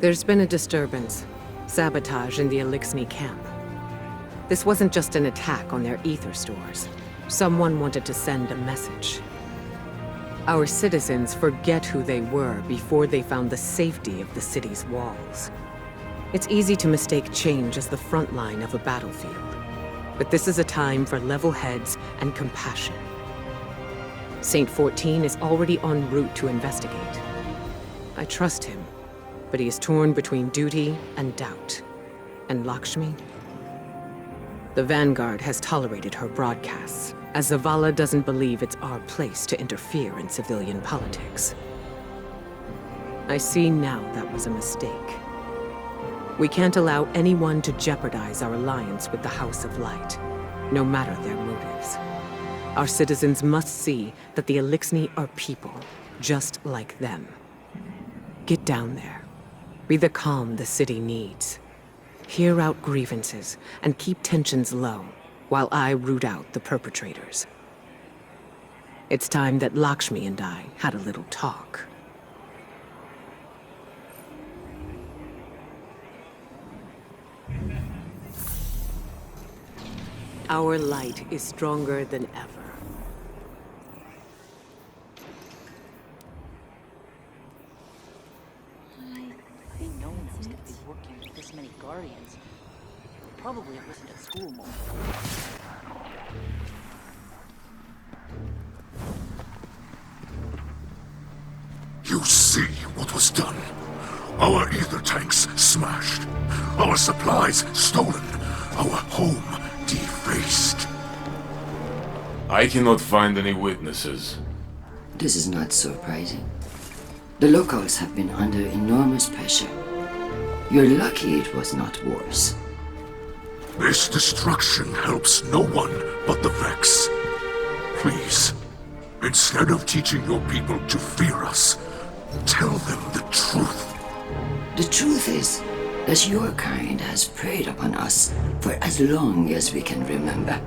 There's been a disturbance. Sabotage in the Elixni camp. This wasn't just an attack on their ether stores. Someone wanted to send a message. Our citizens forget who they were before they found the safety of the city's walls. It's easy to mistake change as the front line of a battlefield. But this is a time for level heads and compassion. Saint 14 is already en route to investigate. I trust him, but he is torn between duty and doubt. And Lakshmi? The Vanguard has tolerated her broadcasts, as Zavala doesn't believe it's our place to interfere in civilian politics. I see now that was a mistake. We can't allow anyone to jeopardize our alliance with the House of Light, no matter their motives. Our citizens must see that the Elixni are people, just like them. Get down there. Be the calm the city needs. Hear out grievances and keep tensions low, while I root out the perpetrators. It's time that Lakshmi and I had a little talk. Our light is stronger than ever. I didn't know was going to be working with this many guardians. Probably I wasn't at school more. You see what was done. Our ether tanks smashed. Our supplies stolen. Our home defaced. I cannot find any witnesses. This is not surprising. The locals have been under enormous pressure. You're lucky it was not worse. This destruction helps no one but the Vex. Please, instead of teaching your people to fear us, tell them the truth. The truth is that your kind has preyed upon us for as long as we can remember.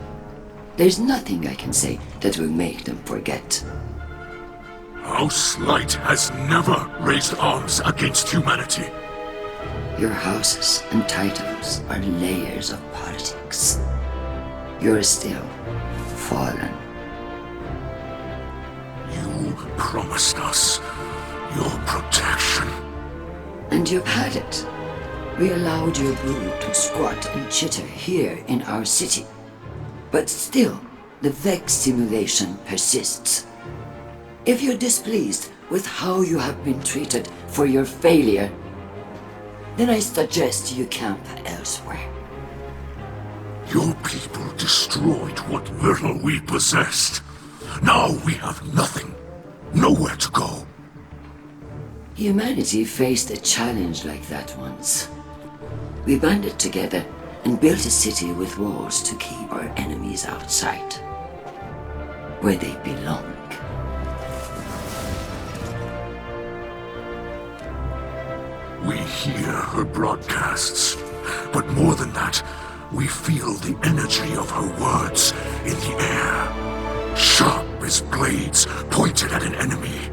There's nothing I can say that will make them forget. House Light has never raised arms against humanity. Your houses and titles are layers of politics. You're still fallen. You promised us your protection. And you've had it. We allowed your brood to squat and chitter here in our city. But still, the Vex simulation persists. If you're displeased with how you have been treated for your failure, then I suggest you camp elsewhere. Your people destroyed what little we possessed. Now we have nothing. Nowhere to go. Humanity faced a challenge like that once. We banded together and built a city with walls to keep our enemies outside, where they belong. We hear her broadcasts, but more than that, we feel the energy of her words in the air. Sharp as blades pointed at an enemy.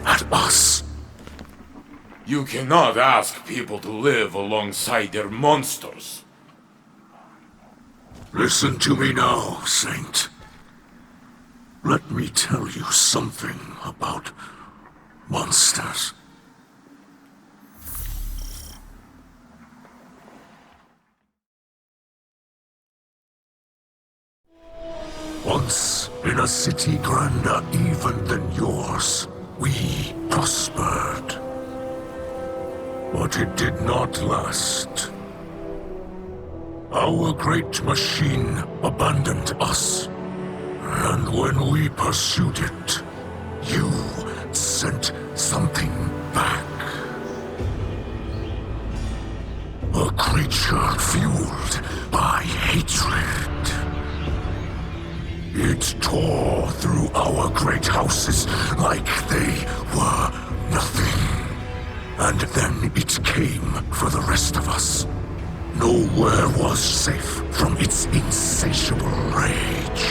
At us. You cannot ask people to live alongside their monsters. Listen to me now, Saint. Let me tell you something about monsters. Once, in a city grander even than yours, we prospered. But it did not last. Our great machine abandoned us. And when we pursued it, you sent something back. A creature fueled by hatred. It tore through our great houses like they were nothing. And then it came for the rest of us. Nowhere was safe from its insatiable rage.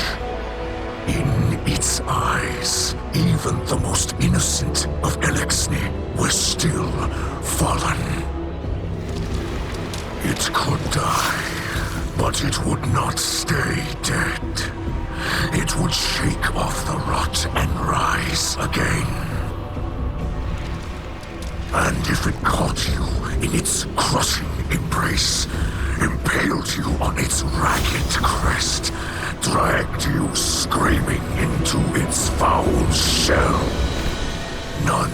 In its eyes, even the most innocent of Elixni were still fallen. It could die, but it would not stay dead. It would shake off the rot and rise again. And if it caught you in its crushing embrace, impaled you on its ragged crest, dragged you screaming into its foul shell, none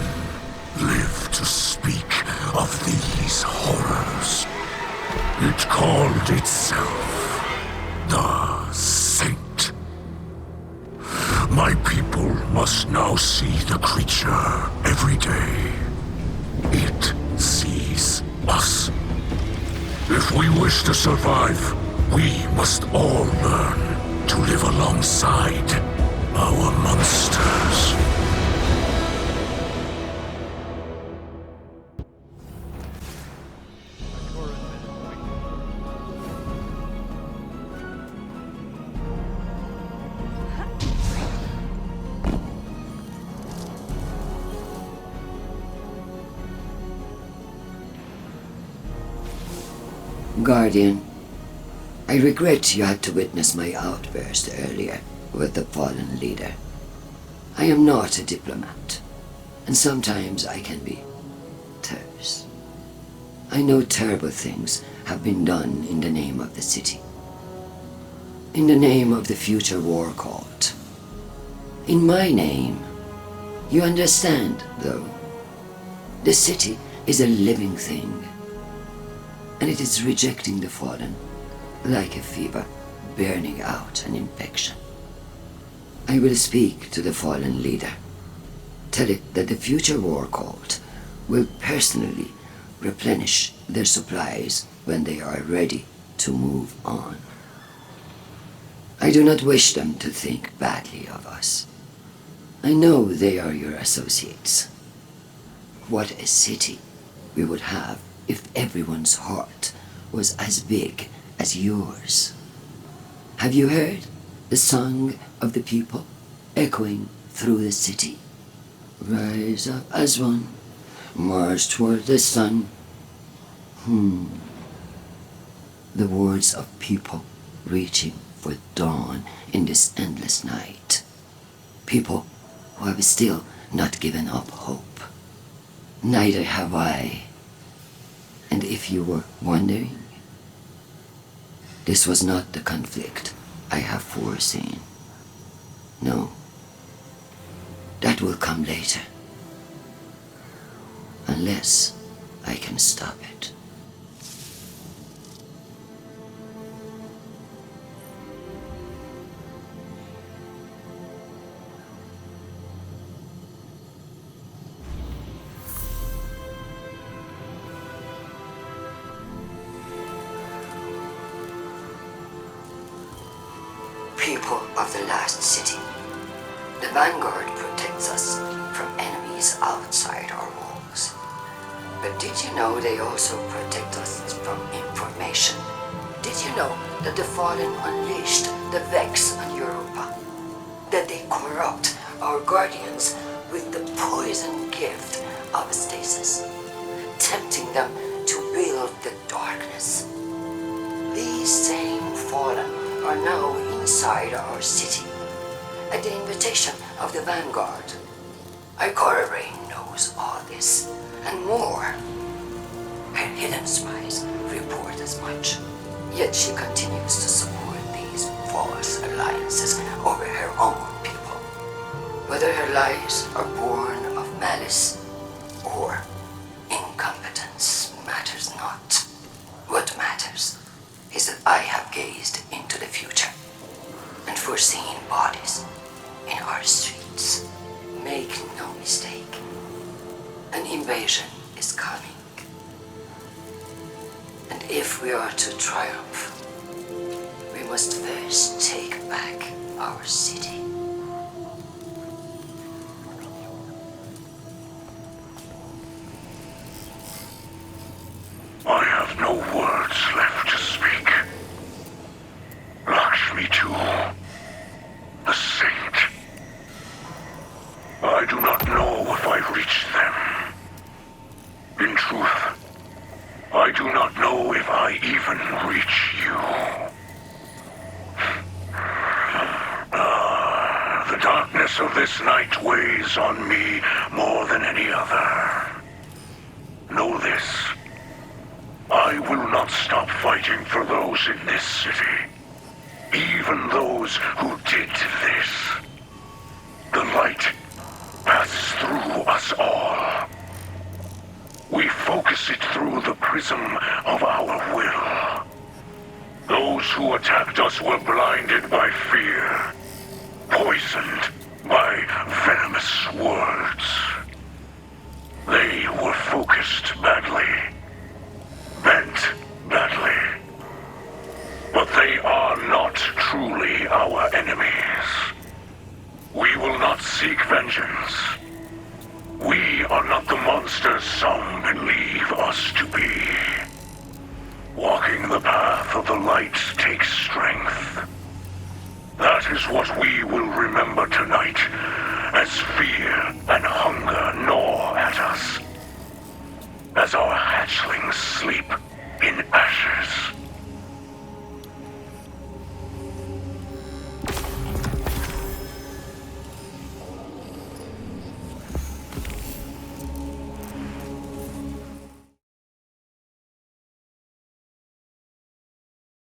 live to speak of these horrors. It called itself the Saint. My people must now see the creature every day. It sees us. If we wish to survive, we must all learn to live alongside our monsters. Guardian, I regret you had to witness my outburst earlier with the fallen leader. I am not a diplomat, and sometimes I can be terse. I know terrible things have been done in the name of the city. In the name of the future war cult. In my name. You understand, though. The city is a living thing. And it is rejecting the fallen, like a fever, burning out an infection. I will speak to the fallen leader. Tell it that the future war cult will personally replenish their supplies when they are ready to move on. I do not wish them to think badly of us. I know they are your associates. What a city we would have if everyone's heart was as big as yours. Have you heard the song of the people echoing through the city? Rise up as one, march toward the sun. The words of people reaching for dawn in this endless night. People who have still not given up hope. Neither have I. And if you were wondering, this was not the conflict I have foreseen. No, that will come later. Unless I can stop it. People of the last city, the Vanguard protects us from enemies outside our walls. But did you know they also protect us from information? Did you know that the Fallen unleashed the Vex on Europa? That they corrupt our guardians with the poison gift of Stasis, tempting them to wield the darkness? These same Fallen are now inside our city, at the invitation of the Vanguard. Ikora Rain knows all this, and more. Her hidden spies report as much, yet she continues to support these false alliances over her own people. Whether her lies are born of malice or incompetence matters not. What matters is that I have gazed into the future and foreseen bodies in our streets. Make no mistake, an invasion is coming. And if we are to triumph, we must first take back our city. I have no words left to speak. Lakshmi too, the saint. I do not know if I reached them. In truth, even reach you. The darkness of this night weighs on me more than any other. Know this. I will not stop fighting for those in this city. Even those who did this. The light passes through us all. We focus it through the prism of our will. Those who attacked us were blinded by fear, poisoned by venomous words. They were focused badly, bent badly. But they are not truly our enemies. We will not seek vengeance. We are not the monsters some believe us to be. Walking the path of the light takes strength.